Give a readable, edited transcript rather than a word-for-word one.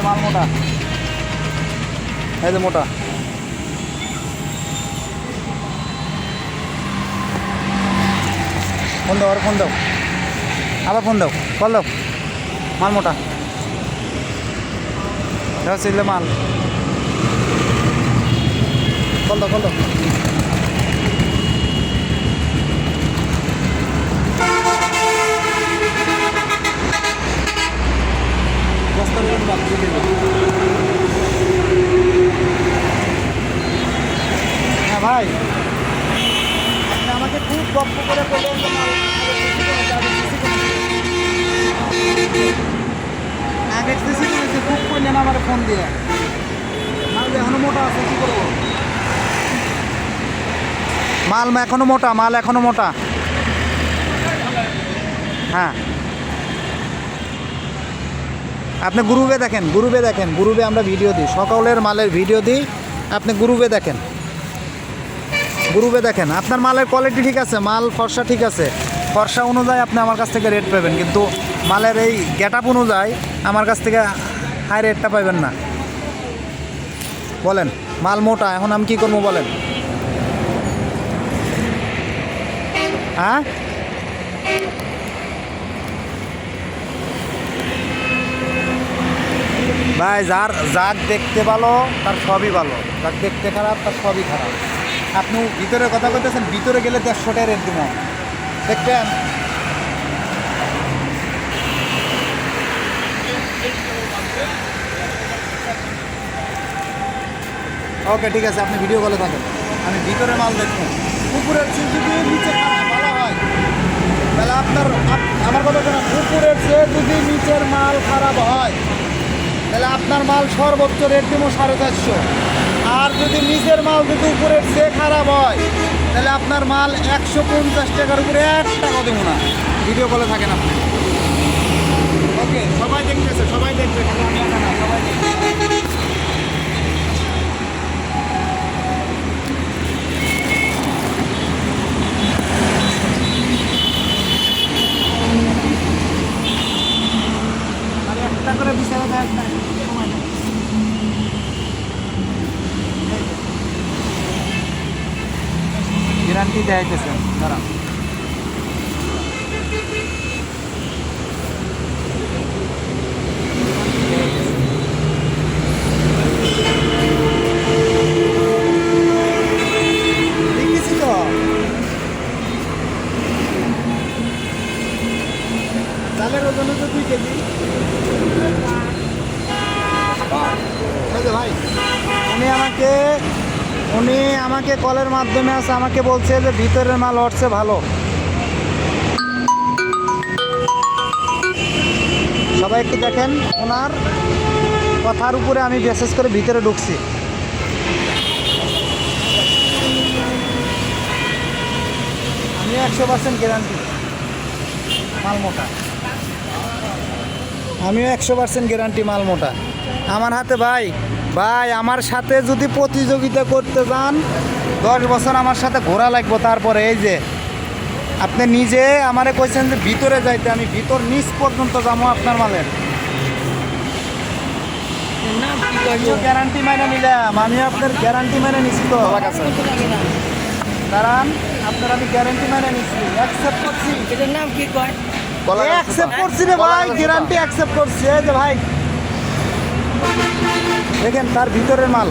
মাল মোটা, এই যে মোটা। ফোন দাও, আর ফোন দাও, আবার ফোন দাও, কল দাও। মাল মোটা, এটা হচ্ছে মাল। কল দাও, কল দাও। হ্যাঁ ভাই, আপনি আমাকে খুব গপ্প করে বললেন যে আগে সিসি করেছে, খুব করলেন আমার ফোন দিয়ে। মাল এখনো মোটা আছে, কী করবো? মাল এখনো মোটা, মাল এখনো মোটা। হ্যাঁ, আপনি গ্রুপে দেখেন, গ্রুপে দেখেন, গ্রুপে আমরা ভিডিও দিই, সকালের মালের ভিডিও দিই। আপনি গ্রুপে দেখেন, গ্রুপে দেখেন। আপনার মালের কোয়ালিটি ঠিক আছে, মাল ফর্সা ঠিক আছে, ফর্সা অনুযায়ী আপনি আমার কাছ থেকে রেট পাবেন, কিন্তু মালের এই গেট আপ অনুযায়ী আমার কাছ থেকে হাই রেটটা পাবেন না। বলেন, মাল মোটা, এখন আমি কী করবো বলেন? হ্যাঁ, ভাই যার দেখতে ভালো তার সবই ভালো, যার দেখতে খারাপ তার সবই খারাপ। আপনি ভিতরে কথা বলতেছেন, ভিতরে গেলে 150 টাকা রেট দিব, দেখবেন। ওকে, ঠিক আছে, আপনি ভিডিও কলে থাকেন, আমি ভিতরে মাল দেখবো। পুকুরের চেয়ে যদি নিচে ভালো হয় তাহলে আমার কথা শোনা, পুকুরের চেয়ে যদি নিচের মাল খারাপ হয় তাহলে আপনার মাল সর্বোচ্চ রেট দিব 450। আর যদি নিচের মাল যদি উপরের চেয়ে খারাপ হয় তাহলে আপনার মাল 150 টাকার উপরে 1 টাকা দেবো না। ভিডিও কলে থাকেন আপনি। ওকে, সবাই দেখতেছে, সবাই দেখবে, খালি আমি একা না, সবাই দেখবে। একটা করে বিচারে দেয়, একটা সময় নেই। গ্যারান্টি দেখাইতেছে, দাঁড়ান। দেখতেছি তো, চালের ওজন তো 2 কেজি। ভাই, উনি আমাকে কলের মাধ্যমে আছে, আমাকে বলছে যে ভিতরের মাল হচ্ছে ভালো। সবাই একটু দেখেন, ওনার কথার উপরে আমি বিশেষ করে ভিতরে ঢুকছি। আমি 100% গ্যারান্টি মাল মোটা, আমিও 100% গ্যারান্টি মাল মোটা। আমার হাতে ভাই আমার সাথে যদি প্রতিযোগিতা করতে যান 10 বছর আমার সাথে ঘোরা লাগবে। তারপরে এই যে আপনি নিজে আমারে কইছেন যে ভিতরে যাইতে, আমি ভিতর নিচ পর্যন্ত যাবো আপনার মালের। গ্যারান্টি মাইনে নিলাম, আমি আপনার গ্যারান্টি মাইনে নিচ্ছি তো দাঁড়ান, আপনার আমি গ্যারান্টি মাইনে নিচ্ছি, অ্যাকসেপ্ট করছি। এটার নাম কি কয়? অ্যাকসেপ্ট করছি রে ভাই, গ্যারান্টি অ্যাকসেপ্ট করছি। এই যে ভাই দেখেন, তার ভিতরের মাল।